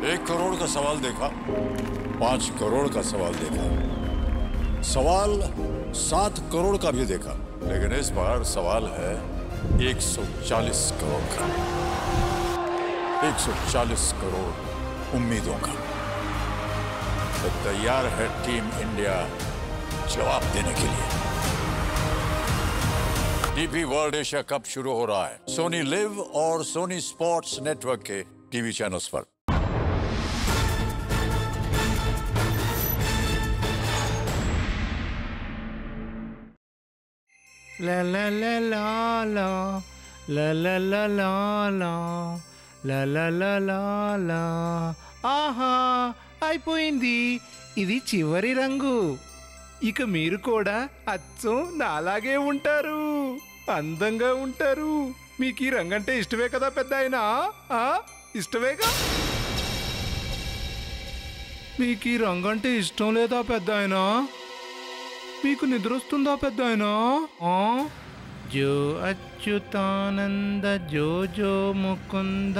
1 करोड़ का सवाल देखा, 5 करोड़ का सवाल देखा, सवाल 7 करोड़ का भी देखा, लेकिन इस बार सवाल है 140 करोड़ का। 140 करोड़ उम्मीदों का। तो तैयार है टीम इंडिया जवाब देने के लिए। डीपी वर्ल्ड एशिया कप शुरू हो रहा है सोनी लिव और सोनी स्पोर्ट्स नेटवर्क के टीवी चैनल्स पर। ला ला ला ला ला ला ला ला ला ला ला ला లా లా ఆహా అయిపోయింది. ఇది చివరి రంగు. ఇక మీరు కూడా అచ్చం నాలాగే ఉంటారు, అందంగా ఉంటారు. మీకు ఈ రంగు అంటే ఇష్టమే కదా పెద్ద ఆయన? ఇష్టమేగా? మీకు ఈ రంగు అంటే ఇష్టం లేదా పెద్ద ఆయన? మీకు నిద్ర వస్తుందా పెద్ద ఆయన? జో అచ్యుతానంద జో జో ముకుంద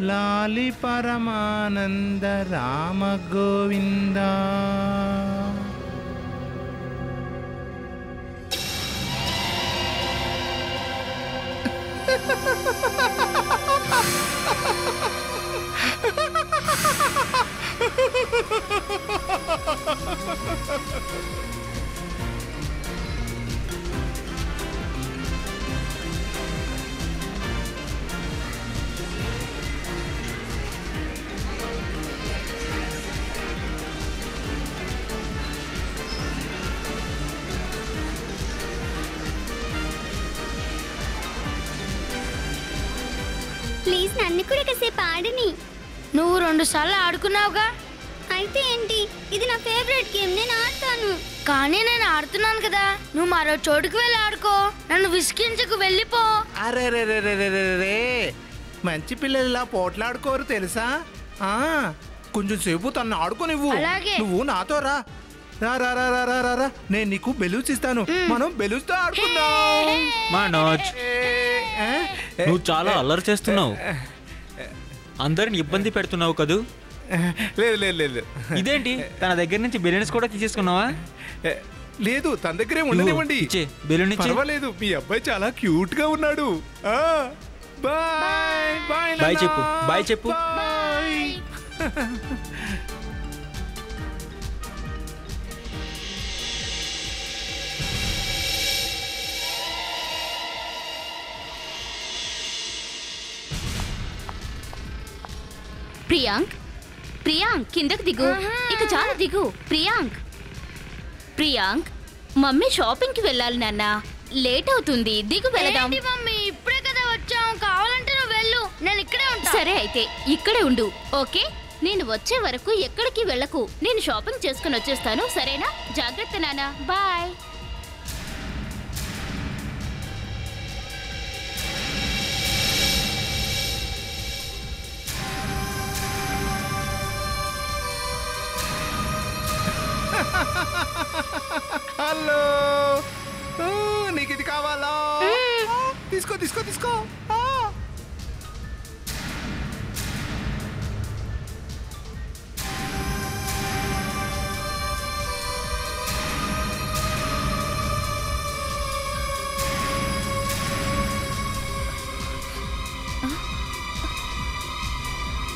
లాలి పరమానంద రామ గోవింద. ప్లీజ్ నన్ను కూడా కాసేపు ఆడని. నువ్వు 2 సార్లు ఆడుకున్నావుగా. అయితే ఏంటి, ఇది నా ఫేవరెట్ గేమ్, నేను ఆడతాను. కానీ నేను ఆడుతున్నాను కదా, నువ్వు మరో చోటుకు వెళ్ళి ఆడుకో. నన్ను విసిగించకు, వెళ్ళిపో. అరే రే రే రే రే రే, మంచి పిల్లలు ఇలా పోట్లాడుకోరు తెలుసా? కొంచెం సేపు తను ఆడుకోనివ్వు. నువ్వు నాతో రా రా రా రా రా రా రా. నేను నీకు బెలూన్స్ ఇస్తాను, మనం బెలూన్స్ తో ఆడుకుందాం. మనోజ్, నువ్వు చాలా అల్లరి చేస్తున్నావు, అందరిని ఇబ్బంది పెడుతున్నావు కదూ. లేదు లేదు లేదు. ఇదేంటి, తన దగ్గర నుంచి బెలూన్స్ కూడా తీసేసుకున్నావా? లేదు, తన దగ్గరే ఉండనివ్వండి. పర్వాలేదు, మీ అబ్బాయి చాలా క్యూట్ గా ఉన్నాడు. Bye bye. బాయ్ చెప్పు, బాయ్ చెప్పు. ప్రియాంక్, ప్రియాంక్ కిందకి దిగు. ఇక చాలా దిగు. ప్రియాంక్, ప్రియాంక్, మమ్మీ షాపింగ్ కి వెళ్ళాలి నాన్న, లేట్ అవుతుంది, దిగు వెళదాం. మమ్మీ ఇప్పుడే కదా వచ్చాం, కావాలంటే నువ్వు వెళ్ళు, నేను ఇక్కడే ఉంటా. సరే అయితే ఇక్కడే ఉండు, ఓకే? నేను వచ్చే వరకు ఎక్కడికి వెళ్ళకు, నేను షాపింగ్ చేసుకుని వచ్చేస్తాను, సరేనా? జాగ్రత్త నాన్న, బాయ్. హలో, నీకు ఇది కావాలా? తీసుకో తీసుకో తీసుకో.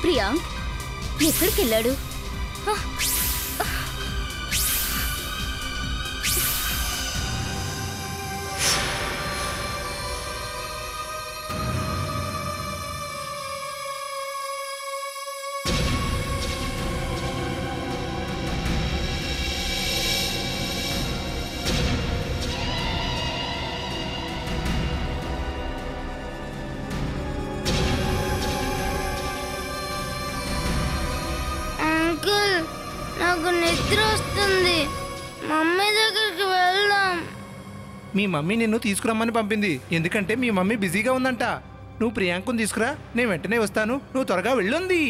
ప్రియాంక్ ఎక్కడికి వెళ్ళాడు? నాకు నిద్ర వస్తుంది, మమ్మీ దగ్గరికి వెళ్దాం. మీ మమ్మీ నిన్ను తీసుకురమ్మని పంపింది, ఎందుకంటే మీ మమ్మీ బిజీగా ఉందంట. నువ్వు ప్రియాంకుని తీసుకురా, నేను వెంటనే వస్తాను, నువ్వు త్వరగా వెళ్ళుంది.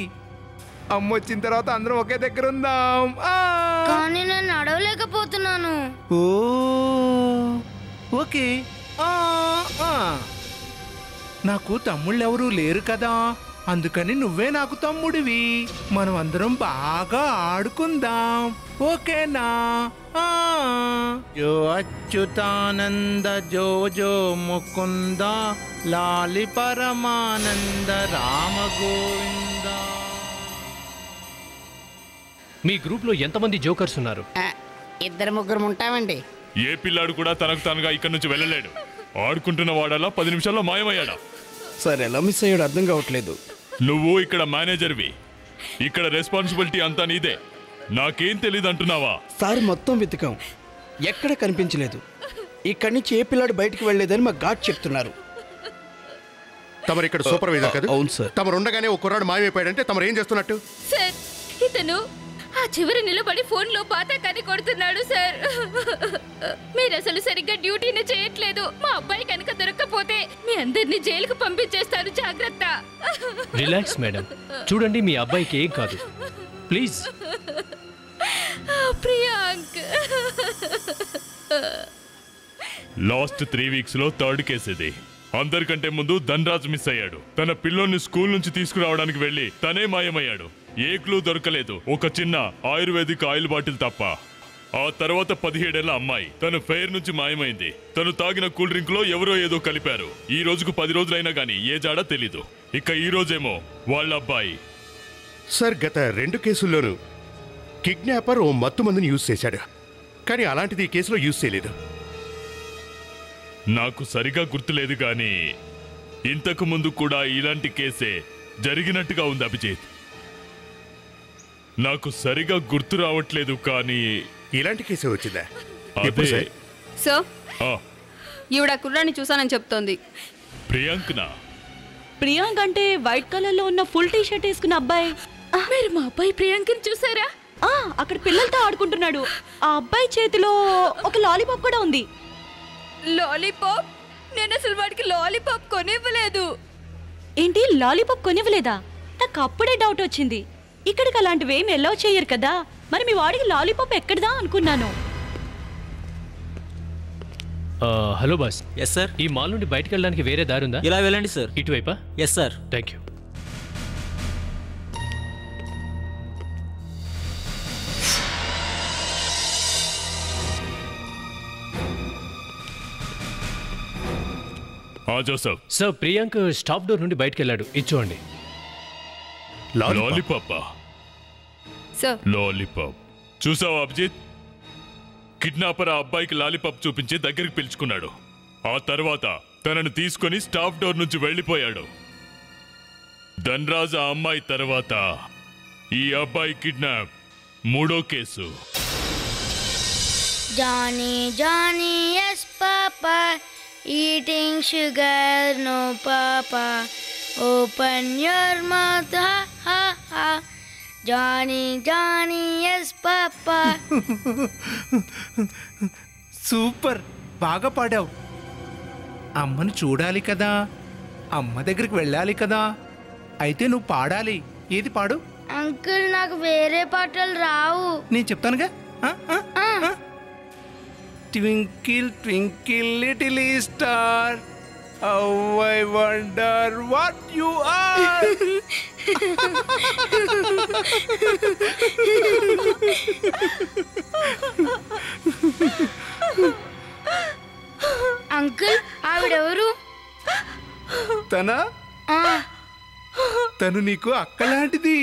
అమ్మ వచ్చిన తర్వాత అందరం ఒకే దగ్గర ఉందాం. కానీ నేను నడవలేకపోతున్నాను. ఓకే, నాకు తమ్ముళ్ళు ఎవరూ లేరు కదా, అందుకని నువ్వే నాకు తమ్ముడివి. మనం అందరం బాగా ఆడుకుందాం, ఓకేనా? జో అచ్యుతానంద జో జో ముకుంద లాలి పరమానంద రామ గోవింద. మీ గ్రూప్లో ఎంతమంది జోకర్స్ ఉన్నారు? 2-3 ఉంటామండి. ఏ పిల్లాడు కూడా తనకు తానుగా ఇక్కడి నుంచి వెళ్ళలేడు. ఆడుకుంటున్న వాడలా 10 నిమిషాల్లో మాయమయ్యాడా? సార్ ఎలా మిస్ అయ్యాడు అర్థం కావట్లేదు. నువ్వు ఇక్కడ మేనేజర్వి, ఇక్కడ రెస్పాన్సిబిలిటీ అంతా నీదే. నాకేం తెలీదు అంటున్నావా? సార్ మొత్తం వెతికాం, ఎక్కడ కనిపించలేదు. ఇక్కడి నుంచి ఏ పిల్లాడు బయటికి వెళ్ళలేదని మా గార్డ్ చెప్తున్నారు. తమరు ఇక్కడ సూపర్వైజర్ కదా? అవును సార్. తమరు ఉండగానే ఒక కుర్రాడు మాయమైపోయాడంటే తమరు ఏం చేస్తున్నట్టు? సార్ ఇతను ఆ చివరి నిలబడి ఫోన్లో పాతకాన్ని కొడుతున్నాడు సార్. మీరు అసలు సరిగ్గా డ్యూటీని చేయట్లేదు. మా అబ్బాయి కనుక దొరక్కపోతే మీ అందరినీ జైలుకు పంపించేస్తారు, జాగ్రత్త. రిలాక్స్ మేడం, చూడండి మీ అబ్బాయికి ఏం కాదు, ప్లీజ్. ప్రియాంక్ లాస్ట్ 3 వీక్స్ లో 3rd కేసు ఇది. అందరికంటే ముందు ధనరాజ్ మిస్ అయ్యాడు. తన పిల్లోని స్కూల్ నుంచి తీసుకురావడానికి వెళ్ళి తనే మాయమయ్యాడు. ఏ క్లూ దొరకలేదు, ఒక చిన్న ఆయుర్వేదిక్ ఆయిల్ బాటిల్ తప్ప. ఆ తర్వాత 17 ఏళ్ల అమ్మాయి తన ఫెయిర్ నుంచి మాయమైంది. తను తాగిన కూల్ డ్రింక్ లో ఎవరో ఏదో కలిపారు. ఈ రోజుకు 10 రోజులైనా గానీ ఏ జాడా తెలీదు. ఇక ఈ రోజేమో వాళ్ళ అబ్బాయి. సార్ గత 2 కేసుల్లోనూ కిడ్నాపర్ ఓ మత్తు మందుని యూజ్ చేశాడు, కానీ అలాంటిది ఈ కేసులో యూజ్ చేయలేదు. నాకు సరిగా గుర్తులేదు కానీ ఇంతకు ముందు కూడా ఇలాంటి కేసే జరిగినట్టుగా ఉంది అభిజిత్. నాకు సరిగా గుర్తు రావట్లేదు కానీ ఇలాంటి కేసే వచ్చిందా? అదే. సో ఆ, ఈవిడ కుర్రాన్ని చూసానని చెప్తోంది. ప్రియాంకనా? ప్రియాంక్ అంటే వైట్ కలర్ లో ఉన్న ఫుల్ టీ షర్ట్ వేసుకున్న అబ్బాయి. మీరు మా అబ్బాయి ప్రియాంకని చూసారా? అక్కడ పిల్లలతో ఆడుకుంటున్నాడు. ఆ అబ్బాయి చేతిలో ఒక లాలీపాప్ కూడా ఉంది. లాలీపాప్? నేను అసలు వాడికి లాలీపాప్ కొనివ్వలేదు. ఏంటి, లాలీపాప్ కొనివ్వలేదా? నాకు అప్పుడే డౌట్ వచ్చింది. ఇక్కడికి అలాంటివి ఏమి ఎల్లో చేయరు కదా, మరి మీ వాడికి లాలీపాప్ ఎక్కడదా అనుకున్నాను. Hello boss. Yes sir. ఈ మాల్ నుండి బయటకు వెళ్ళడానికి వేరే దారి ఉందా? ఇలా వెళ్ళండి సార్. ఇటువైపా? Yes sir. Thank you. Joseph sir, Priyank stop door నుండి బయటకు వెళ్ళాడు. ఇచ్చోండి. లాలీపాప్? సార్ లాలీపాప్ చూసావా అభిజిత్? కిడ్నాపర్ ఆ అబ్బాయికి లాలీపాప్ చూపించి దగ్గరికి పిలుచుకున్నాడు. ఆ తర్వాత తనను తీసుకొని స్టాఫ్ డోర్ నుంచి వెళ్ళిపోయాడు. ధనరాజ్ ఆ అమ్మాయి తర్వాత ఈ అబ్బాయి కిడ్నాప్ 3వ case. Johnny Johnny yes papa eating sugar no papa open your mouth ha ha ha Johnny Johnny yes papa. Super, బాగా పాడావు. అమ్మను చూడాలి కదా, అమ్మ దగ్గరికి వెళ్ళాలి కదా, అయితే నువ్వు పాడాలి. ఏది పాడు? అంకుల్ నాకు వేరే పాటలు రావు. నేను చెప్తానుగా. Twinkle twinkle little star how I wonder what you are. Uncle ఆవిడెవరు? తను నీకు అక్కలాంటిది.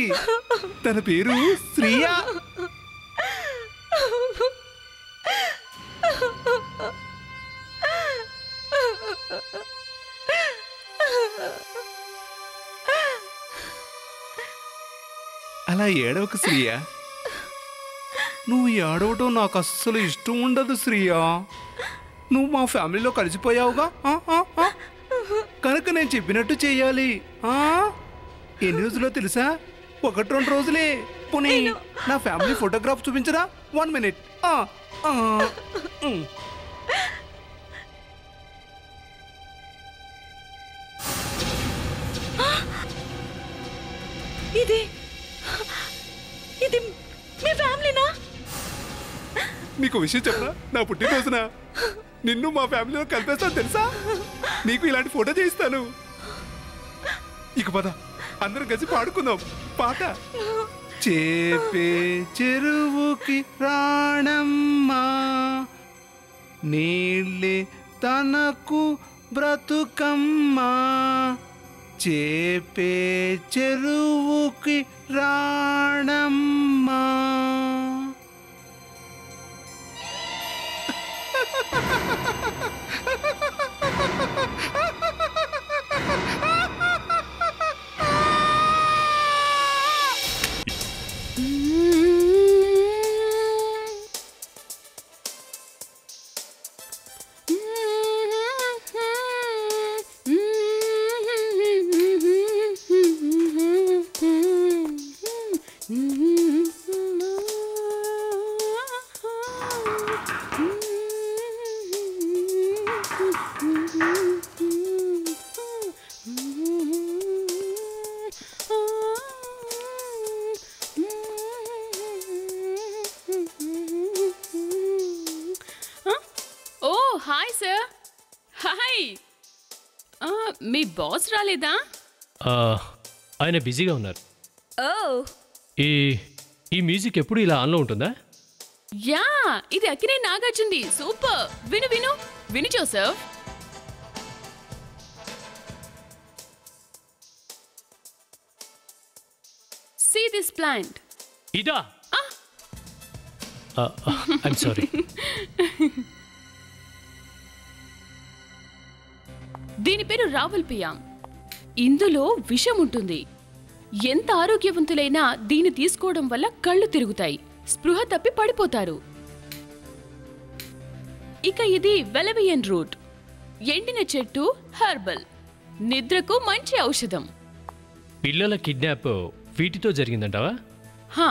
తన పేరు శ్రియా. అలా ఏడవకు శ్రియా. నువ్వు ఏడవటం నాకు అస్సలు ఇష్టం ఉండదు శ్రియా. నువ్వు మా ఫ్యామిలీలో కలిసిపోయావుగా, కనుక నేను చెప్పినట్టు చెయ్యాలి. ఎన్ని రోజులో తెలుసా? 1-2 రోజులే. పోనీ నా ఫ్యామిలీ ఫోటోగ్రాఫ్ చూపించరా? 1 minute. ఇది ఇది మీ ఫ్యామిలీనా? నీకు విషయం చెప్పరా? నా పుట్టినరోజున నిన్ను మా ఫ్యామిలీలో కలిపేస్తాను తెలుసా? నీకు ఇలాంటి ఫోటో చేయిస్తాను. ఇక పద అందరం కలిసి పాడుకుందాం పాట. చేపే చెరువుకి రాణమ్మా, నీళ్ళే తనకు బ్రతుకమ్మా. చేపే చెరువుకి రాణమ్మా. Hi sir. హాయ్. మీ బాస్ రాలేదా? ఆయన బిజీగా ఉన్నారు. ఓ, ఈ మ్యూజిక్ ఎప్పుడు ఇలా ఆన్లో ఉంటుందా? యా, ఇది అక్కినే నాగార్జునది. సూపర్. విను విను విను జోసెఫ్. See this plant. ఇదా? I'm sorry. దీని పేరు రావల్పియాం. ఇందులో విషం ఉంటుంది. ఎంత ఆరోగ్యవంతులైనా దీన్ని తీసుకోవడం వల్ల కళ్ళు తిరుగుతాయి, స్పృహ తప్పి పడిపోతారు. ఇక ఇది వెలవియన్ రూట్, ఎండిన చెట్టు, హెర్బల్, నిద్రకు మంచి ఔషధం. పిల్లల కిడ్నాప్ వీటితో జరిగిందంటావా? హా,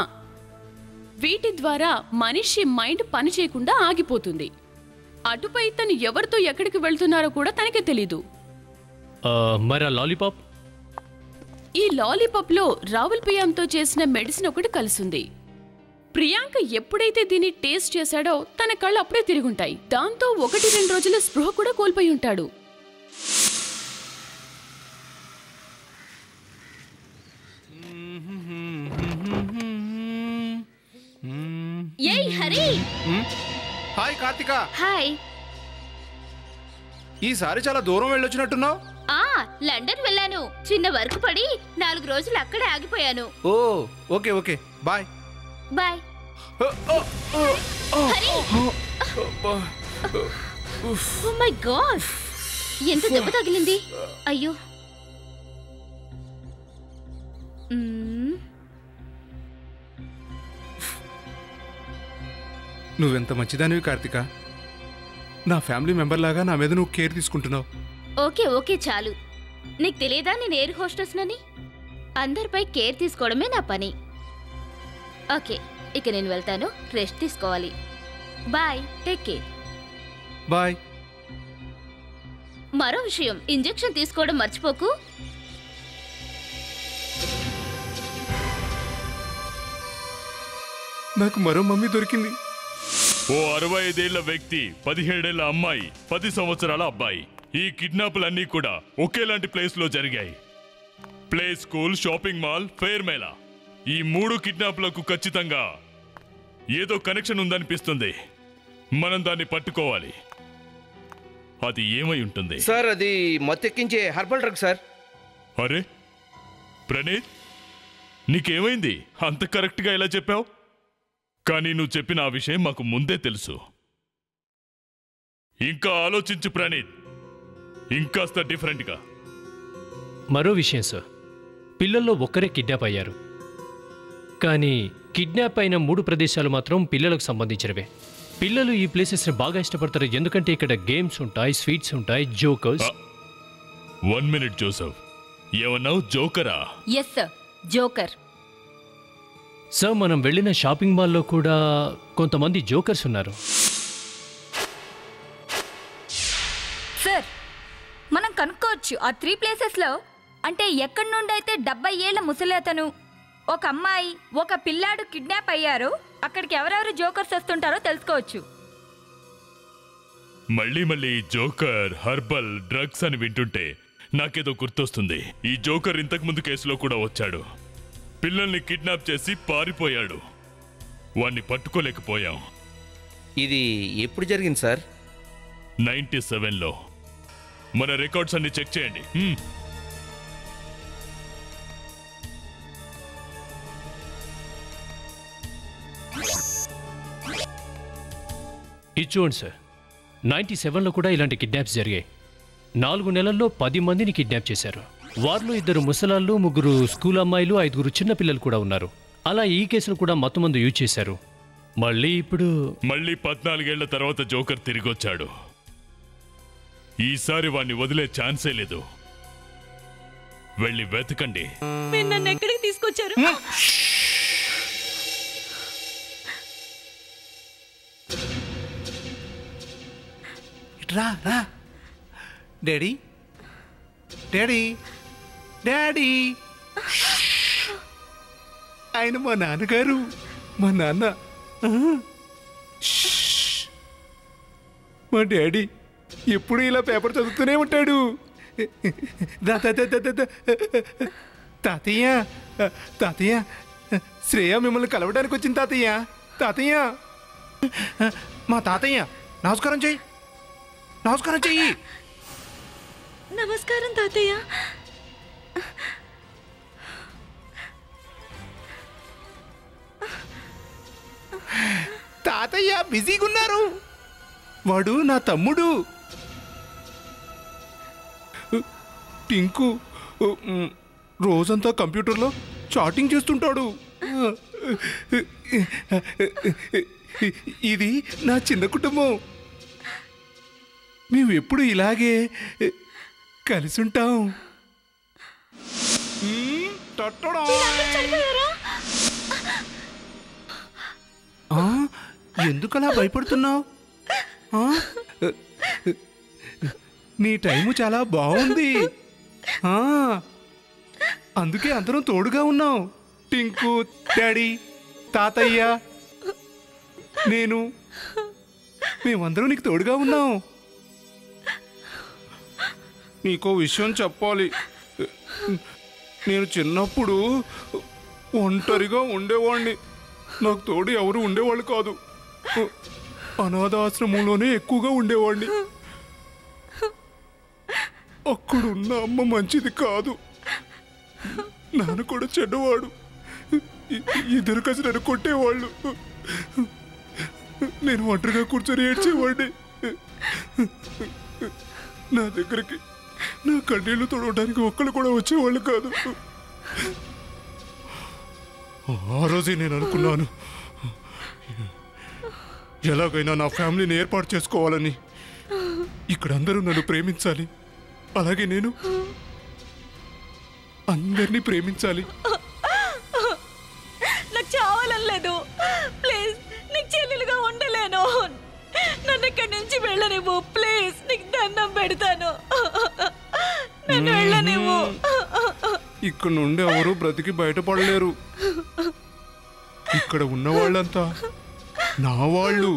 వీటి ద్వారా మనిషి మైండ్ పని చేయకుండా ఆగిపోతుంది. అటుపై తను ఎవరితో ఎక్కడికి వెళ్తున్నారో కూడా తనకే తెలీదు. మరి ఆ లాలీపాప్? ఈ లాలీపాప్ లో రావల్పియాంతో చేసిన మెడిసిన్ ఒకటి కలిసింది. ప్రియాంక ఎప్పుడైతే దీన్ని టేస్ట్ చేశాడో తన కళ్ళు అప్పుడే తిరుగుంటాయి. దాంతో 1-2 రోజుల స్పృహ కూడా కోల్పోయి ఉంటాడు. ఏయ్ హరి. హాయ్ కార్తిక. హాయ్. ఈసారి చాలా దూరం వెళ్ళొచ్చినట్టున్నావు. లండన్ వెళ్ళాను. చిన్న వర్క్ పడి 4 రోజులు అక్కడే ఆగిపోయాను. Oh, okay okay, bye bye. Hari. Oh my god, ఎంత దెబ్బ తగిలింది. అయ్యో. నువ్వెంత మంచిదానివి కార్తిక. నా ఫ్యామిలీ మెంబర్ లాగా నా మీద నువ్వు కేర్ తీసుకుంటున్నావు. ఓకే ఓకే చాలు. నీకు తెలియదా నేను ఎయిర్ హోస్టెస్నని? అందరిపై కేర్ తీసుకోవడమే నా పని. ఓకే, ఇక నేను వెళ్తాను. రెస్ట్ తీసుకోవాలి. Bye, take care. బాయ్. మరో విషయం, ఇంజెక్షన్ తీసుకోవడం మర్చిపోకు. నాకు మరో మమ్మీ దొరికింది. ఓ 65 ఏళ్ల వ్యక్తి, 17 ఏళ్ల అమ్మాయి, 10 సంవత్సరాల అబ్బాయి. ఈ కిడ్నాపులన్నీ కూడా ఒకేలాంటి ప్లేస్ లో జరిగాయి. Play school, shopping mall, fair Mela. ఈ 3 కిడ్నాపులకు ఖచ్చితంగా ఏదో కనెక్షన్ ఉందనిపిస్తుంది. మనం దాన్ని పట్టుకోవాలి. అది ఏమై ఉంటుంది? సార్, అది మత్తెక్కించే హర్బల్ డ్రగ్ సార్. అరే ప్రణీత్, నీకేమైంది? అంత కరెక్ట్గా ఎలా చెప్పావు? కానీ నువ్వు చెప్పిన ఆ విషయం మాకు ముందే తెలుసు. ఇంకా ఆలోచించు ప్రణీత్, ఇంకాస్త డిఫరెంట్గా. మరో విషయం సార్, పిల్లల్లో ఒక్కరే కిడ్నాప్ అయ్యారు. కానీ కిడ్నాప్ అయిన 3 ప్రదేశాలు మాత్రం పిల్లలకు సంబంధించినవే. పిల్లలు ఈ ప్లేసెస్ని బాగా ఇష్టపడతారు, ఎందుకంటే ఇక్కడ గేమ్స్ ఉంటాయి, స్వీట్స్ ఉంటాయి, జోకర్స్. 1 మినిట్ జోసెఫ్, ఏమన్నావు? జోకరా? Yes sir, joker. సార్, మనం వెళ్ళిన షాపింగ్ మాల్లో కూడా కొంతమంది జోకర్స్ ఉన్నారు. సార్, మనం కనుక్కోవచ్చు ఆ 3 ప్లేసెస్లో. అంటే ఎక్కడి నుండి అయితే 70 ఏళ్ల ముసలేతను, ఒక అమ్మాయి, ఒక పిల్లాడు కిడ్నాప్ అయ్యారు. అక్కడికి ఎవరెవరు జోకర్స్ వస్తుంటారో తెలుసుకోవచ్చు. మళ్ళీ మళ్ళీ జోకర్, హర్బల్, డ్రగ్స్ అని వింటుంటే నాకేదో గుర్తొస్తుంది. ఈ జోకర్ ఇంతకు ముందు కేసులో కూడా వచ్చాడు. పిల్లల్ని కిడ్నాప్ చేసి పారిపోయాడు. వాణ్ణి పట్టుకోలేకపోయాం. ఇది ఎప్పుడు జరిగింది సార్? 97లో. మన రికార్డ్స్ అన్ని చెక్ చేయండి. ఇది చూడండి సార్, 97లో కూడా ఇలాంటి కిడ్నాప్స్ జరిగాయి. 4 నెలల్లో 10 మందిని కిడ్నాప్ చేశారు. వారిలో 2 ముసలాళ్ళు, 3 స్కూల్ అమ్మాయిలు, 5 చిన్న పిల్లలు కూడా ఉన్నారు. అలా ఈ కేసును కూడా మొత్తం మంది యూజ్ చేశారు. మళ్ళీ 14 ఏళ్ల తర్వాత జోకర్ తిరిగొచ్చాడు. ఈసారి వాణ్ణి వదిలే ఛాన్సే లేదు. వెళ్ళి వెతకండి. మీరు నన్ను ఎక్కడికి తీసుకొచ్చారు? రా రా డాడీ, డాడీ, డాడీ. ఆయన మా నాన్నగారు, మా నాన్న. మా డాడీ ఎప్పుడు ఇలా పేపర్ చదువుతూనే ఉంటాడు. తాతయ్య, తాతయ్య, శ్రేయ మిమ్మల్ని కలవడానికి వచ్చింది తాతయ్య. తాతయ్య, మా తాతయ్య, నమస్కారం చెయ్యి, నమస్కారం చెయ్యి. నమస్కారం తాతయ్య. తాతయ్య బిజీగా ఉన్నారు. వాడు నా తమ్ముడు టింకు. రోజంతా కంప్యూటర్లో చాటింగ్ చేస్తుంటాడు. ఇది నా చిన్న కుటుంబం. మేము ఎప్పుడు ఇలాగే కలిసి ఉంటాం. ఎందుకలా భయపడుతున్నావు? నీ టైము చాలా బాగుంది. అందుకే అందరం తోడుగా ఉన్నాం. టింకు, డాడీ, తాతయ్య, నేను, మేమందరం నీకు తోడుగా ఉన్నాం. నీకో విషయం చెప్పాలి. నేను చిన్నప్పుడు ఒంటరిగా ఉండేవాడిని. నాకు తోడు ఎవరు ఉండేవాళ్ళు కాదు. అనాథాశ్రమంలోనే ఎక్కువగా ఉండేవాడిని. అక్కడున్న అమ్మ మంచిది కాదు, నాన్న కూడా చెడ్డవాడు. ఇద్దరు కలిసి నన్ను కొట్టేవాళ్ళు. నేను ఒంటరిగా కూర్చొని ఏడ్చేవాడిని. నా దగ్గరికి నా కన్నీళ్లు తొడవడానికి ఒక్కళ్ళు కూడా వచ్చేవాళ్ళు కాదు. ఆ రోజే నేను అనుకున్నాను, ఎలాగైనా నా ఫ్యామిలీని ఏర్పాటు చేసుకోవాలని. ఇక్కడ అందరూ నన్ను ప్రేమించాలి, అలాగే నేను అందరినీ ప్రేమించాలి. నాకు చావాలని లేదు. ప్లీజ్, నీకు చెల్లెలుగా ఉండలేను. నన్ను ఇక్కడి నుంచి వెళ్ళనివ్వు ప్లీజ్. నీకు దండం పెడతాను, నన్ను వెళ్ళనివ్వు. ఇక్కడ నుండి ఎవరు బ్రతికి బయటపడలేరు. ఇక్కడ ఉన్న వాళ్ళంతా నా వాళ్ళు.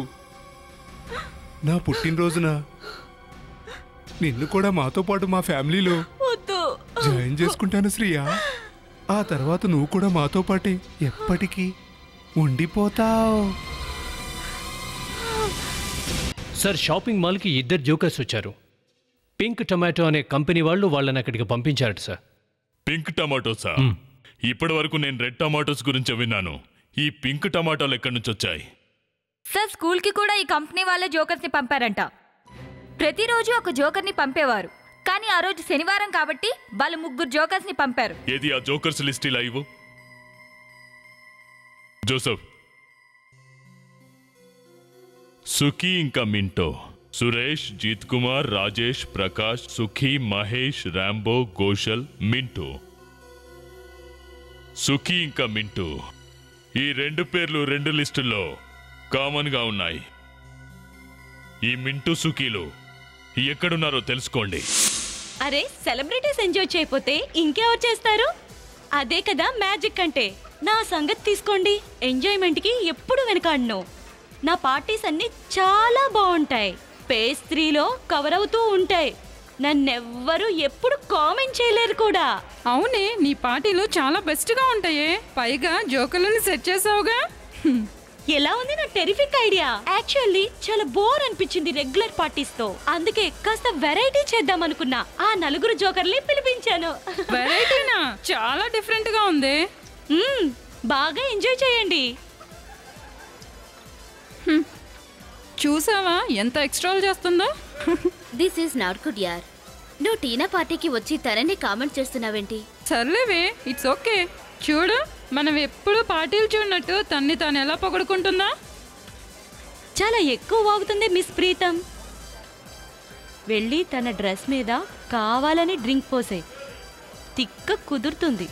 నా పుట్టినరోజున నిన్ను కూడా మాతో పాటు మా ఫ్యామిలీలో జాయిన్ చేసుకుంటాను శ్రీయా. ఆ తర్వాత నువ్వు కూడా మాతో పాటే ఎప్పటికీ ఉండిపోతావు. సార్, షాపింగ్ మాల్కి 2 జోకర్స్ వచ్చారు. పింక్ టొమాటో అనే కంపెనీ వాళ్ళు వాళ్ళని అక్కడికి పంపించారట సార్. పింక్ టమాటోసా? ఇప్పటి వరకు నేను రెడ్ టమాటోస్ గురించి విన్నాను. ఈ పింక్ టమాటోలు ఎక్కడి నుంచి వచ్చాయి? సార్, స్కూల్కి కూడా ఈ కంపెనీ వాళ్ళే జోకర్స్ని పంపారంట. ప్రతిరోజు ఒక జోకర్ని పంపేవారు, కానీ ఆ రోజు శనివారం కాబట్టి వాళ్ళు 3 జోకర్స్ని పంపారు. ఏది ఆ జోకర్స్ లిస్ట్ ఇలా ఇవ్వు. జోసెఫ్, సుఖీ ఇంకా మింటో, సురేష్, జీత్ కుమార్, రాజేష్, ప్రకాష్, సుఖీ, మహేష్, రాంబో, గోషల్, మింటూ. సుఖీ ఇంకా మింటూ, ఈ 2 పేర్లు 2 లిస్టుల్లో కామన్ గా ఉన్నాయి. ఈ మింటూ, సుఖీలు ఎక్కడున్నారో తెలుసుకోండి. అరే, సెలబ్రిటీస్ ఎంజాయ్ చేయకపోతే ఇంకెవరు చేస్తారు? అదే కదా మ్యాజిక్ అంటే. నా సంగతి తీసుకోండి, ఎంజాయ్మెంట్కి ఎప్పుడు వెనకాడను. నా పార్టీస్ అన్నీ చాలా బాగుంటాయి, పేజ్ 3లో కవర్ అవుతూ ఉంటాయి. నన్నెవ్వరూ ఎప్పుడు కామెంట్ చేయలేరు కూడా. అవునే, నీ పార్టీలు చాలా బెస్ట్ గా ఉంటాయే. పైగా జోకులను సెట్ చేసావుగా. ఎలా ఉంది నా టెరిఫిక్ ఐడియా? యాక్చువల్లీ చాలా బోర్ అనిపించింది రెగ్యులర్ పార్టీస్ తో. అందుకే కాస్త వెరైటీ చేద్దాం అనుకున్నా. ఆ 4 జోకర్ని పిలిపించాను. వెరైటీనా? చాలా డిఫరెంట్ గా ఉంది. బాగా ఎంజాయ్ చేయండి. చూసావా ఎంత ఎక్స్ట్రాల్ చేస్తుందో? దిస్ ఈస్ నాట్ గుడ్ యార్. నువ్వు టీనా పార్టీకి వచ్చి తనని కామెంట్ చేస్తున్నావేంటి? సర్లేవే, ఇట్స్ ఓకే. చూడు, మనం ఎప్పుడు పార్టీలు చూడనట్టు తన్ని తాను ఎలా పొగడుకుంటుందా? చాలా ఎక్కువ వాగుతుంది మిస్ ప్రీతం. వెళ్ళి తన డ్రెస్ మీద కావాలని డ్రింక్ పోసే. తిక్క కుదురుతుంది.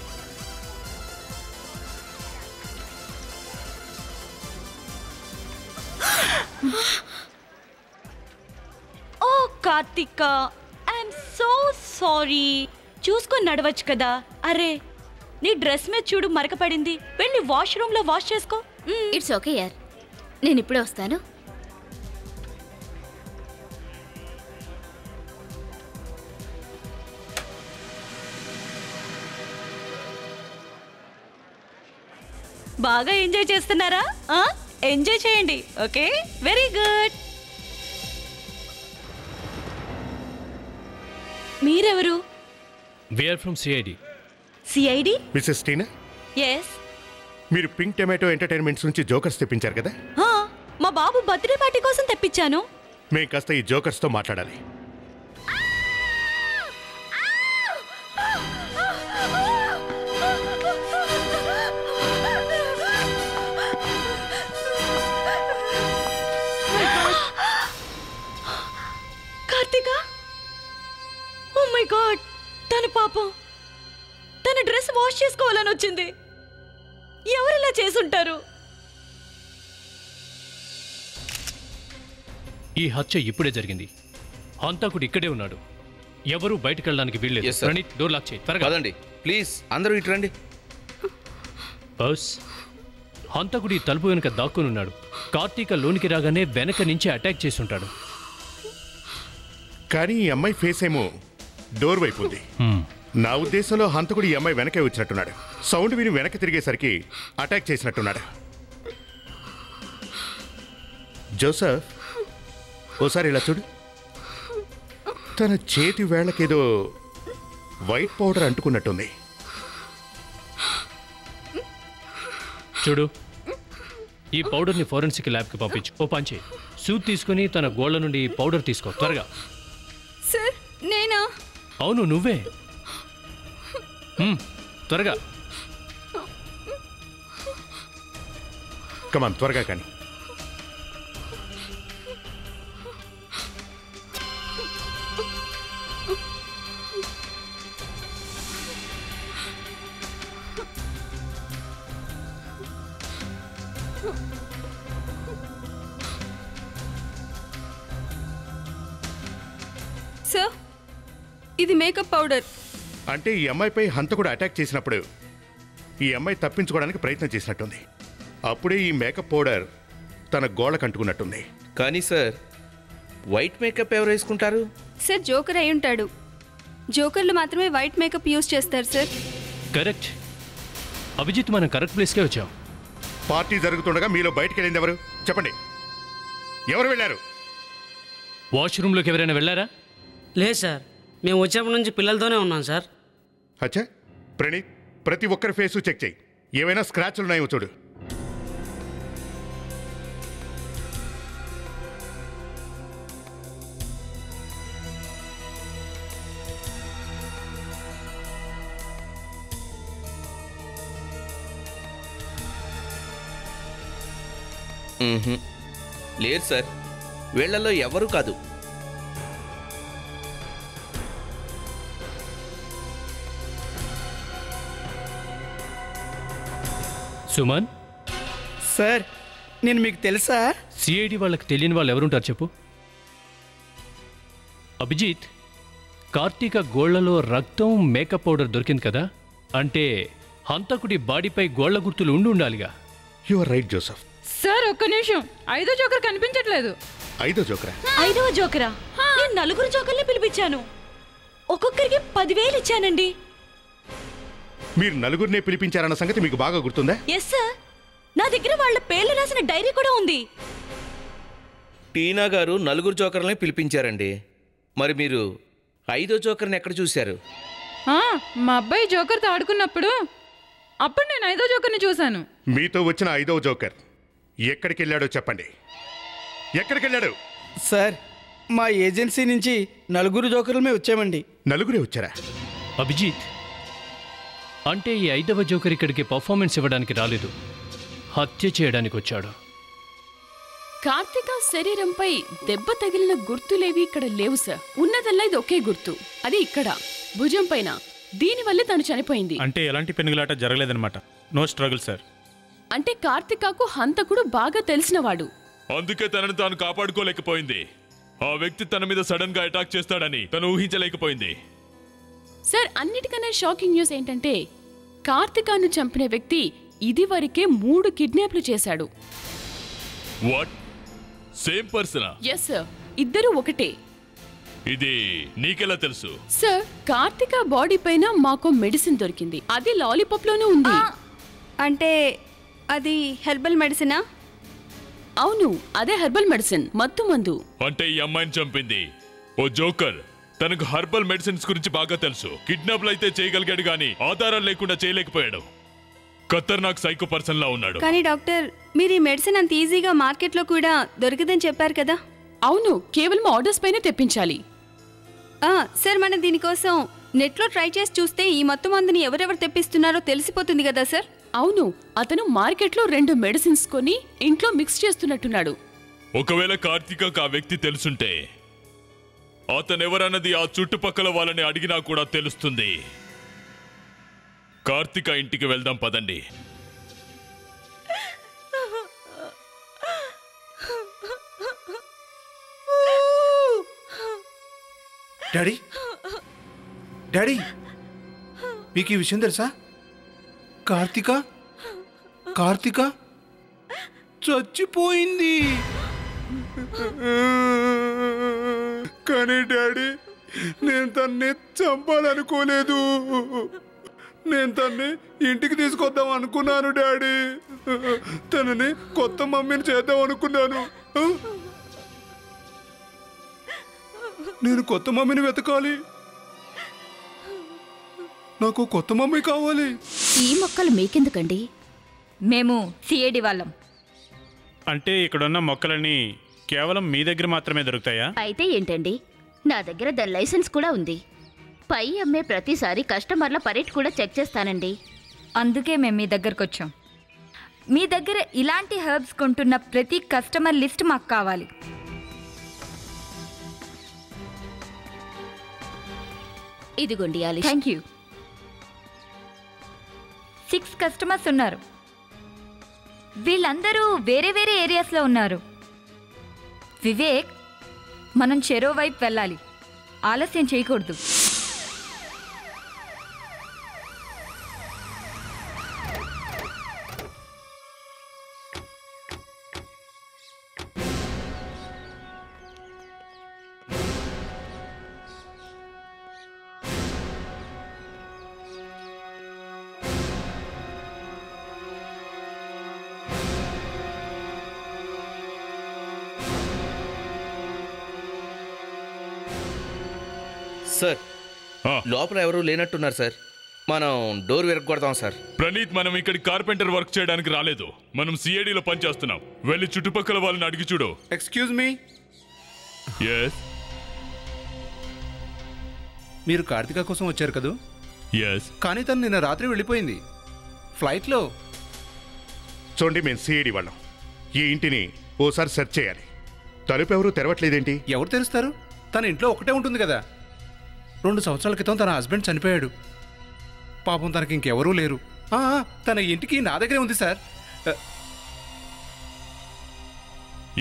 ఓ కార్తిక, ఐఎమ్ సో సారీ. చూసుకొని నడవచ్చు కదా. అరే, నీ డ్రెస్ మీద చూడు మరక పడింది. వెళ్ళి వాష్రూమ్ లో వాష్ చేసుకో. ఇట్స్ ఓకే యార్, నేను ఇప్పుడే వస్తాను. బాగా ఎంజాయ్ చేస్తున్నారా? ఎంజాయ్ చేయండి. Okay, very good. మీరెవరు? We are from CID. CID? Mrs Tina, yes. మీరు పింక్ టొమాటో ఎంటర్టైన్మెంట్స్ నుంచి జోకర్స్ తెప్పించారు కదా? మా బాబు బర్త్డే పార్టీ కోసం తెప్పించాను. మేము కాస్త ఈ జోకర్స్తో మాట్లాడాలి. కార్తిక, ఓ మై గాడ్, తన పాపం తన డ్రెస్ వాష్ చేసుకోవాలని వచ్చింది. ఎవరిలా చేసుంటారు? ఈ హత్య ఇప్పుడే జరిగింది. హంతకుడు ఇక్కడే ఉన్నాడు. ఎవరు బయటకు వెళ్ళడానికి వీల్లేదు. ప్రణీత్, డోర్ లాక్ చేయి త్వరగా. పదండి ప్లీజ్, అందరూ ఇటు రండి. బస్, హంతకుడు ఈ తలుపు వెనుక దాక్కునున్నాడు. కార్తీక లోనికి రాగానే వెనక నుంచి అటాక్ చేసి ఉంటాడు. కానీ ఈ అమ్మాయి ఫేస్ ఏమో డోర్ వైపు ఉంది. నా ఉద్దేశంలో హంతకుడు ఈ అమ్మాయి వెనకే వచ్చినట్టున్నాడు. సౌండ్ విని వెనక్కి తిరిగేసరికి అటాక్ చేసినట్టున్నాడు. జోసఫ్, ఓసారి ఇలా చూడు. తన చేతి వేళ్ళకేదో వైట్ పౌడర్ అంటుకున్నట్టుంది. చూడు, ఈ పౌడర్ని ఫోరెన్సిక్ ల్యాబ్కి పంపించు. ఓ పంచి సూట్ తీసుకుని తన గోళ్ల నుండి పౌడర్ తీసుకో త్వరగా. సార్, నేనా? అవును, నువ్వే. త్వరగా. కమాన్, త్వరగా కానీ. సార్, ఇది మేకప్ పౌడర్. అంటే ఈ అమ్మాయిపై హంతకుడు అటాక్ చేసినప్పుడు ఈ అమ్మాయి తప్పించుకోవడానికి ప్రయత్నం చేసినట్టుంది. అప్పుడే ఈ మేకప్ పౌడర్ తన గోళ్ళకు అంటుకున్నట్టుంది. కానీ సార్, వైట్ మేకప్ ఎవరు వేసుకుంటారు? సార్, జోకర్ అయి ఉంటాడు. జోకర్లు మాత్రమే వైట్ మేకప్ యూజ్ చేస్తారు సార్. కరెక్ట్. అభిజిత్, మనం కరెక్ట్ ప్లేస్కే వచ్చాం. పార్టీ జరుగుతుండగా మీలో బయటికి వెళ్ళింది ఎవరు? చెప్పండి, ఎవరు వెళ్ళారు? వాష్రూమ్లోకి ఎవరైనా వెళ్ళారా? లేదు సార్, మేము వచ్చేప్పటి నుంచి పిల్లలతోనే ఉన్నాం సార్. అచ్చా, ప్రణీత్, ప్రతి ఒక్కరి ఫేసు చెక్ చేయి. ఏవైనా స్క్రాచ్లు ఉన్నాయో చూడు. లేదు సార్, వీళ్లలో ఎవరు కాదు. సుమన్ సార్, నేను మీకు తెలుసా? సిఐడి వాళ్ళకి తెలియని వాళ్ళు ఎవరుంటారు చెప్పు. అభిజిత్, కార్తీక గోళ్లలో రక్తం, మేకప్ పౌడర్ దొరికింది కదా, అంటే హంతకుడి బాడీపై గోళ్ల గుర్తులు ఉండాలిగా. You are right Joseph. Sir, ఒక్క నిమిషం. 5వ జోకర్ కనిపించట్లేదు. 5వ జోకరా? 5వ జోకరా? నేను 4 జోకర్ని పిలిపించాను. ఒక్కొక్కరికి 10,000 ఇచ్చానండి. మీరు నలుగురినే పిలిపించారన్న సంగతి మీకు బాగా గుర్తుందా? ఎస్ సార్, నా దగ్గర వాళ్ళ పేర్లు రాసిన డైరీ కూడా ఉంది. టీనా గారు నలుగురు జోకర్లని పిలిపించారండి. మరి మీరు 5వ జోకర్ని ఎక్కడ చూశారు? మా అబ్బాయి జోకర్తో ఆడుకున్నప్పుడు అప్పుడు నేను 5వ జోకర్ని చూశాను. మీతో వచ్చిన 5వ జోకర్ ఎక్కడికి వెళ్ళాడో చెప్పండి. ఎక్కడికి వెళ్ళాడు? సార్, మా ఏజెన్సీ నుంచి 4 జోకర్లమే వచ్చామండి. నలుగురే వచ్చారా? అభిజిత్, అంటే ఈ 5వ జోకర్ ఇక్కడికి పర్ఫార్మెన్స్ ఇవ్వడానికి రాలేదు, హత్య చేయడానికి వచ్చాడు. కార్తిక శరీరంపై దెబ్బ తగిలిన గుర్తులేవి ఇక్కడ లేవు సార్. ఉన్నదల్లా ఇది ఒకే గుర్తు, అది ఇక్కడ భుజం పైన. దీనివల్లే తను చనిపోయింది. అంటే ఎలాంటి పెనుగులాట జరగలేదన్నమాట. No struggle sir. అంటే కార్తికాకు హంతకుడు బాగా తెలిసినవాడు. అందుకే తనను తాను కాపాడుకోలేకపోయింది. ఆ వ్యక్తి తన మీద సడన్ గా అటాక్ చేస్తాడని తను ఊహించలేకపోయింది. సార్, అన్నిటికన్నా షాకింగ్ న్యూస్ ఏంటంటే కార్తికాను చంపిన వ్యక్తి ఇదివరకే 3 కిడ్నాప్లు చేశాడు. వాట్? సేమ్ పర్సనా? ఎస్ సార్, ఇద్దరు ఒకటే. ఇది నీకెలా తెలుసు? సార్, కార్తిక బాడీ పైన మాకు మెడిసిన్ దొరికింది. అది లాలీపాప్ లోనే ఉంది. అంటే అది హెర్బల్ మెడిసినా? అవును, అదే హెర్బల్ మెడిసిన్, మత్తు మందు. అంటే ఈ అమ్మాయిని చంపింది ఓ జోకర్. తనకు హెర్బల్ మెడిసిన్స్ గురించి బాగా తెలుసు. కిడ్నాప్లు అయితే చేయగలిగాడు గానీ ఆధారాలు లేకుండా చేయలేకపోయాడు. ఖతర్నాక్ సైకో పర్సన్ లా ఉన్నాడు. కానీ డాక్టర్, మీరు ఈ మెడిసిన్ అంత ఈజీగా మార్కెట్లో కూడా దొరకదని చెప్పారు కదా? అవును, కేవలం ఆర్డర్స్ పైన తెప్పించాలి. సార్, మనం దీనికోసం నెట్లో ట్రై చేసి చూస్తే ఈ మత్తు మందుని ఎవరెవరు తెప్పిస్తున్నారో తెలిసిపోతుంది కదా సార్? అవును, అతను మార్కెట్లో 2 మెడిసిన్స్ కొని ఇంట్లో మిక్స్ చేస్తున్నట్టున్నాడు. ఒకవేళ కార్తికకు ఆ వ్యక్తి తెలుసుంటే అతనెవరన్నది ఆ చుట్టుపక్కల వాళ్ళని అడిగినా కూడా తెలుస్తుంది. కార్తిక ఇంటికి వెళ్దాం పదండి. డాడీ, డాడీ, మీకు ఈ విషయం తెలుసా? కార్తిక చచ్చిపోయింది. కానీ డాడీ, నేను తన్ని చంపాలనుకోలేదు. నేను తన్ని ఇంటికి తీసుకొద్దాం అనుకున్నాను డాడీ. తనని కొత్త మమ్మీని చేద్దాం అనుకున్నాను. నేను కొత్త మమ్మీని వెతకాలి. నాకు కొత్త మమ్మీ కావాలి. ఈ మొక్కలు మీకెందుకండి? మేము సిఐడి వాళ్ళం. అంటే ఇక్కడున్న మొక్కలన్నీ కేవలం మీ దగ్గర మాత్రమే దొరుకుతాయా? అయితే ఏంటండి, నా దగ్గర దాని లైసెన్స్ కూడా ఉంది. పై అమ్మే ప్రతిసారి కస్టమర్ల పరేట్ కూడా చెక్ చేస్తానండి. అందుకే మేము మీ దగ్గరకు వచ్చాం. మీ దగ్గర ఇలాంటి హెర్బ్స్ కొంటున్న ప్రతి కస్టమర్ లిస్ట్ మాకు కావాలి. ఇదిగోండి ఆలిష్. Thank you. 6 కస్టమర్స్ ఉన్నారు. వీళ్ళందరూ వేరే వేరే ఏరియాస్లో ఉన్నారు. వివేక్, మనం చెరో వైపు వెళ్ళాలి. ఆలస్యం చేయకూడదు. సార్, లోపల ఎవరు లేనట్టున్నారు సార్. మనం డోర్ విరగొడదాం సార్. ప్రణీత్, మనం ఇక్కడ కార్పెంటర్ వర్క్ చేయడానికి రాలేదు. మనం సిఐడిలో పనిచేస్తున్నాం. వెళ్ళి చుట్టుపక్కల వాళ్ళని అడిగి చూడు. Excuse me. ఎస్. మీరు కార్తిక కోసం వచ్చారు కదూ? ఎస్. కానీ తను నిన్న రాత్రి వెళ్ళిపోయింది ఫ్లైట్లో. చూడండి, మేము సిఐడి వాళ్ళం. ఈ ఇంటిని ఓసారి సెర్చ్ చేయాలి. తలుపు ఎవరు తెరవట్లేదేంటి? ఎవరు తెరుస్తారు? తన ఇంట్లో ఒకటే ఉంటుంది కదా. 2 సంవత్సరాల క్రితం తన హస్బెండ్ చనిపోయాడు. పాపం తనకి ఇంకెవరూ లేరు. తన ఇంటికి నా దగ్గరే ఉంది సార్.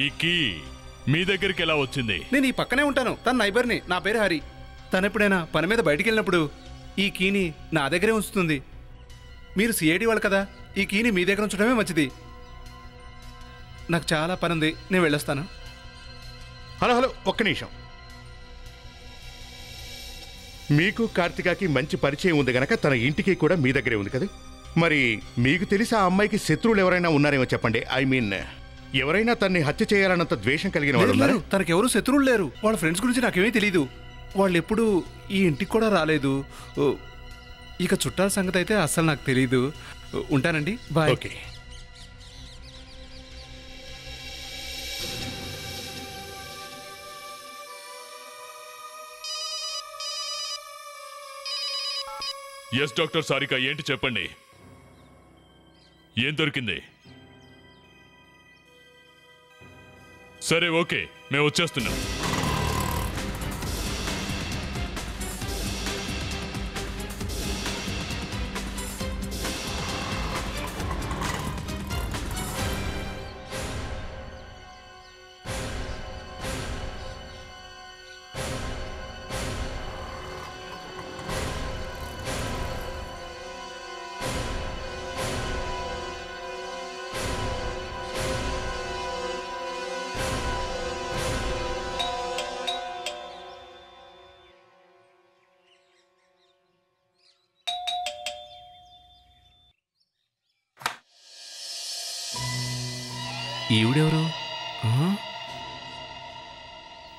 ఈ కీ మీ దగ్గరికి ఎలా వచ్చింది? నేను ఈ పక్కనే ఉంటాను. తన నైబర్ని. నా పేరు హరి. తను ఎప్పుడైనా పని మీద బయటికి వెళ్ళినప్పుడు ఈ కీని నా దగ్గరే ఉంచుతుంది. మీరు సిఐడి వాళ్ళు కదా, ఈ కీని మీ దగ్గర ఉంచడమే మంచిది. నాకు చాలా పని ఉంది, నేను వెళ్ళొస్తాను. హలో, ఒక్క నిమిషం. మీకు కార్తికాకి మంచి పరిచయం ఉంది గనక తన ఇంటికి కూడా మీ దగ్గరే ఉంది కదా. మరి మీకు తెలిసి ఆ అమ్మాయికి శత్రువులు ఎవరైనా ఉన్నారేమో చెప్పండి. ఐ మీన్ ఎవరైనా తన్ని హత్య చేయాలన్నంత ద్వేషం కలిగిన వాళ్ళు ఉన్నారా? తనకెవరు శత్రువులు లేరు. వాళ్ళ ఫ్రెండ్స్ గురించి నాకేమీ తెలీదు. వాళ్ళు ఎప్పుడు ఈ ఇంటికి కూడా రాలేదు. ఇక చుట్టాల సంగతి అయితే అస్సలు నాకు తెలీదు. ఉంటానండి, bye. Okay. Yes doctor Sarika, ఏంటి చెప్పండి, ఏం దొరికింది? సరే ఓకే, మేము వచ్చేస్తున్నాం. ఈవిడెవరు?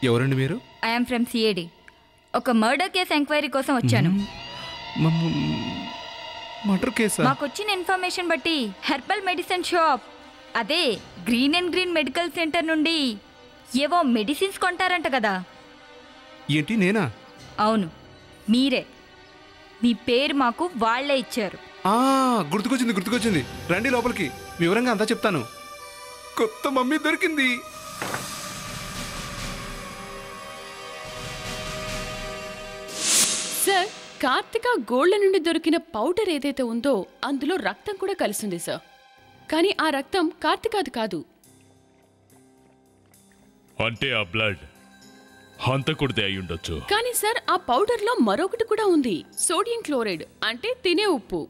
ఎవరండి మీరు? I'm from CID. ఒక మర్డర్ కేసు ఎంక్వైరీ కోసం వచ్చాను. మర్డర్ కేసా? మాకు వచ్చిన ఇన్ఫర్మేషన్ బట్టి హెర్బల్ మెడిసిన్ షాప్, అదే green and green medical centre నుండి ఏవో మెడిసిన్స్ కొంటారంట కదా. ఏంటి, నేనా? అవును, మీరే. మీ పేరు మాకు వాళ్లే ఇచ్చారు. గుర్తుకొచ్చింది. రండి లోపలికి, వివరంగా అంతా చెప్తాను. కొత్త మమ్మీ దొరికింది. సార్, కార్తిక గోళ్ల నుండి దొరికిన పౌడర్ ఏదైతే ఉందో అందులో రక్తం కూడా కలిసింది సార్. కానీ ఆ రక్తం కార్తికాది కాదు. అంటే ఆ బ్లడ్ హంతకుడిదే అయి ఉండొచ్చు. కానీ సార్, ఆ పౌడర్ లో మరొకటి కూడా ఉంది, సోడియం క్లోరైడ్, అంటే తినే ఉప్పు.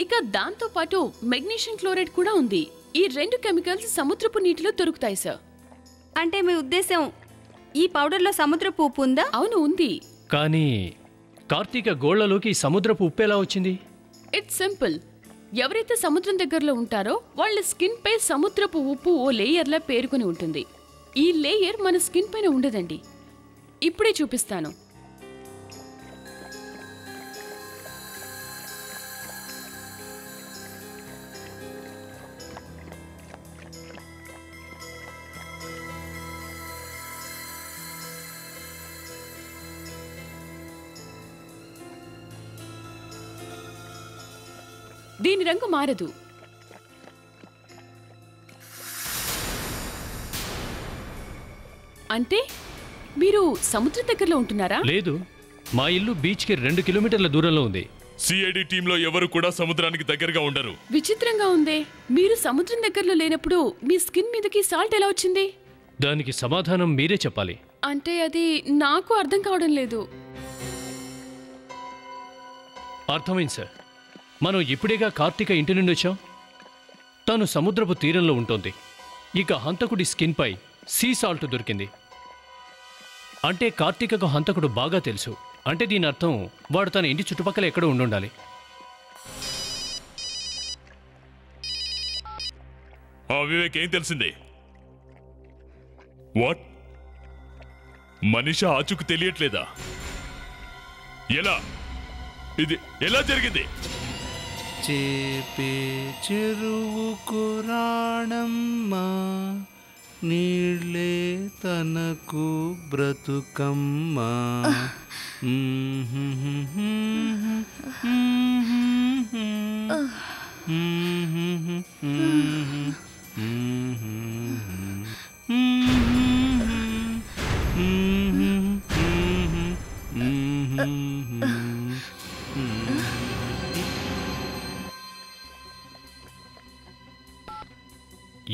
ఇక దాంతో పాటు మెగ్నీషియం క్లోరైడ్ కూడా ఉంది. ఈ రెండు కెమికల్స్ సముద్రపు నీటిలో దొరుకుతాయి సార్. అంటే మీ ఉద్దేశం ఈ పౌడర్లో సముద్రపు ఉప్పు ఉందా? అవును, ఉంది. కానీ కార్తీక గోళ్లలోకి సముద్రపు ఉప్పు ఎలా వచ్చింది? It's simple. ఎవరైతే సముద్రం దగ్గరలో ఉంటారో వాళ్ళ స్కిన్ పై సముద్రపు ఉప్పు ఓ లేయర్లా పేరుకుని ఉంటుంది. ఈ లేయర్ మన స్కిన్ పైన ఉండదండి. ఇప్పుడే చూపిస్తాను. దీని రంగు మారదు. అంటే మీరు సముద్రం దగ్గరలో ఉంటున్నారా? లేదు, మా ఇల్లు బీచ్కి 2 కిలోమీటర్ల దూరంలో ఉంది. సిఐడి టీంలో ఎవరు కూడా సముద్రానికి దగ్గరగా ఉండరు. విచిత్రంగా ఉందే, మీరు సముద్రం దగ్గరలో లేనప్పుడు మీ స్కిన్ మీదకి సాల్ట్ ఎలా వచ్చింది? దానికి సమాధానం మీరే చెప్పాలి. అంటే అది నాకు అర్థం కావడం లేదు. అర్థమైంది సార్. మనం ఇప్పుడేగా కార్తీక ఇంటి నుండి వచ్చాం. తను సముద్రపు తీరంలో ఉంటుంది. ఇక హంతకుడి స్కిన్ పై సీ సాల్ట్ దొరికింది. అంటే కార్తీకకు హంతకుడు బాగా తెలుసు. అంటే దీని అర్థం వాడు తన ఇంటి చుట్టుపక్కల ఎక్కడో ఉండాలి. వివేక్, ఏం తెలిసింది? వాట్? మనిషి ఆచుకు తెలియట్లేదా? ఎలా? ఇది ఎలా జరిగింది? చేపే చెరువుకు రాణమ్మా, నీళ్ళే తనకు బ్రతుకమ్మా.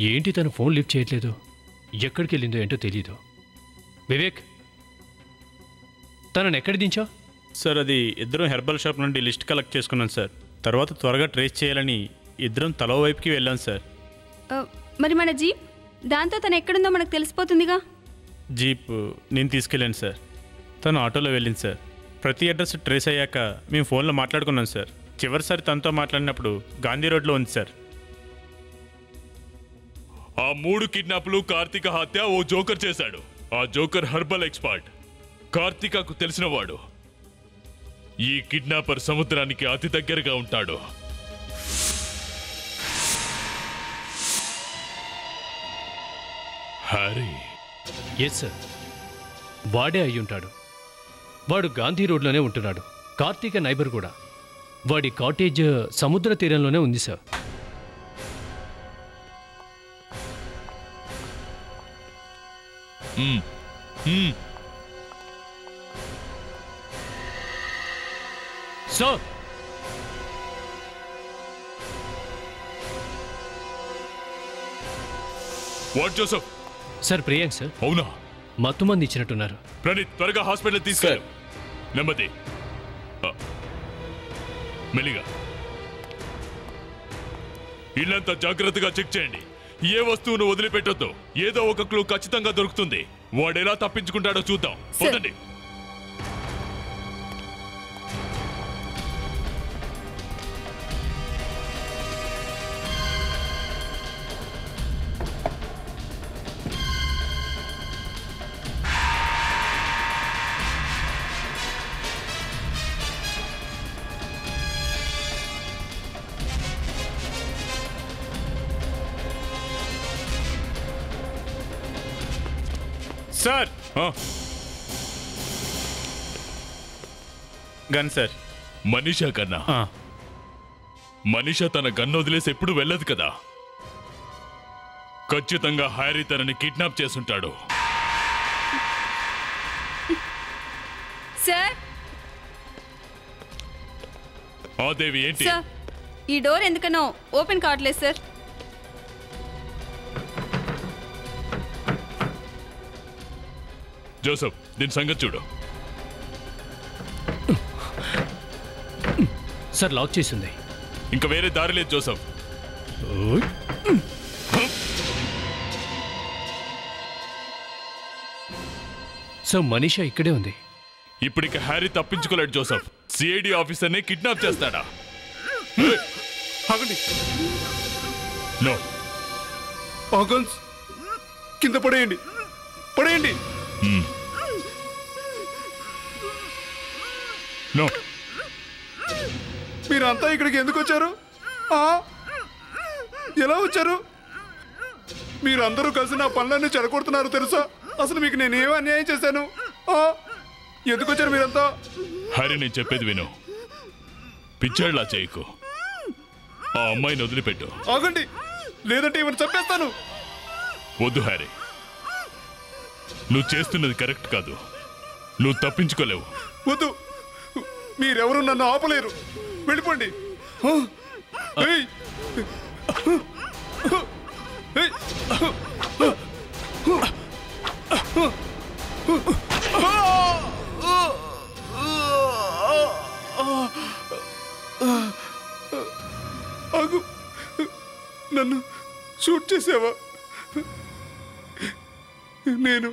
ఏంటి తను ఫోన్ లిఫ్ట్ చేయట్లేదు? ఎక్కడికి వెళ్ళిందో ఏంటో తెలీదు. వివేక్, తనను ఎక్కడి దించావు? సార్, అది ఇద్దరం హెర్బల్ షాప్ నుండి లిస్ట్ కలెక్ట్ చేసుకున్నాం సార్. తర్వాత త్వరగా ట్రేస్ చేయాలని ఇద్దరం తలో వైపుకి వెళ్ళాం సార్. మరి మన జీప్, దాంతో తను ఎక్కడుందో మనకు తెలిసిపోతుందిగా. జీప్ నేను తీసుకెళ్ళాను సార్. తను ఆటోలో వెళ్ళింది సార్. ప్రతి అడ్రస్ ట్రేస్ అయ్యాక మేము ఫోన్లో మాట్లాడుకున్నాం సార్. చివరిసారి తనతో మాట్లాడినప్పుడు గాంధీ రోడ్లో ఉంది సార్. ఆ 3 కిడ్నాప్లు, కార్తీక హత్య ఓ జోకర్ చేశాడు. ఆ జోకర్ హెర్బల్ ఎక్స్పర్ట్, కార్తీకకు తెలిసినవాడు. ఈ కిడ్నాపర్ సముద్రానికి అతి దగ్గరగా ఉంటాడు. హ్యారీ. ఎస్ సార్, వాడే అయ్యుంటాడు. వాడు గాంధీ రోడ్లోనే ఉంటున్నాడు. కార్తీక నైబర్ కూడా. వాడి కాటేజ్ సముద్ర తీరంలోనే ఉంది sir. Sir what Joseph? Sir Priyank sir. అవునా? మత్తుమంది ఇచ్చినట్టున్నారు. ప్రణీత్, త్వరగా హాస్పిటల్ తీసుకెళ్ళు. నెమ్మది, మెల్లిగా. ఇల్లంతా జాగ్రత్తగా చెక్ చేయండి. ఏ వస్తువును వదిలిపెట్టొద్దు. ఏదో ఒక క్లూ ఖచ్చితంగా దొరుకుతుంది. వాడెలా తప్పించుకుంటాడో చూద్దాం. పోతండి. Sir, gun sir. మనీషా కన్నా మనీషా తన గన్ వదిలేసి ఎప్పుడు వెళ్ళదు కదా. ఖచ్చితంగా హ్యారీ తనని కిడ్నాప్ చేసుంటాడు. సార్. దేవి ఏంటి? సార్, ఈ డోర్ ఎందుకనో ఓపెన్ కావట్లేదు సార్. జోసెఫ్, దీని సంగతి చూడు. సార్, లాక్ చేసింది. ఇంకా వేరే దారి లేదు జోసెఫ్. సార్, మనీషా ఇక్కడే ఉంది. ఇప్పటికి హ్యారీ తప్పించుకోలేడు జోసెఫ్. సిఐడి ఆఫీసర్ని కిడ్నాప్ చేస్తాడా? నో. ఆగన్స్, కింద పడేయండి, పడేయండి. నో. మీరంతా ఇక్కడికి ఎందుకు వచ్చారు? ఎలా వచ్చారు? మీరందరూ కలిసి నా పనులన్నీ చెడగొడుతున్నారు తెలుసా? అసలు మీకు నేనేం అన్యాయం చేశాను? ఎందుకు వచ్చారు మీరంతా? హ్యారీ, నేను చెప్పేది విను. పిచ్చాడులా చేయకు. ఆ అమ్మాయిని వదిలిపెట్టు. ఆగండి, లేదంటే ఇవన్నీ చంపేస్తాను. వద్దు హ్యారీ, నువ్వు చేస్తున్నది కరెక్ట్ కాదు. నువ్వు తప్పించుకోలేవు. వద్దు, మీరెవరు నన్ను ఆపలేరు. వెళ్ళిపోండి. ఆగు, నన్ను షూట్ చేసావా? నేను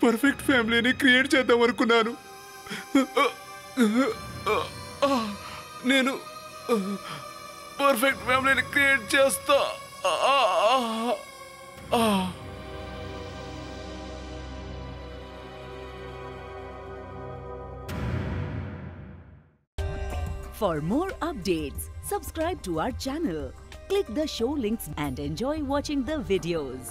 పర్ఫెక్ట్ ఫ్యామిలీని క్రియేట్ చేద్దాం అనుకున్నాను. నేను పర్ఫెక్ట్ ఫ్యామిలీని క్రియేట్ చేస్తా. For more updates, subscribe to our channel, click the show links and enjoy watching the videos.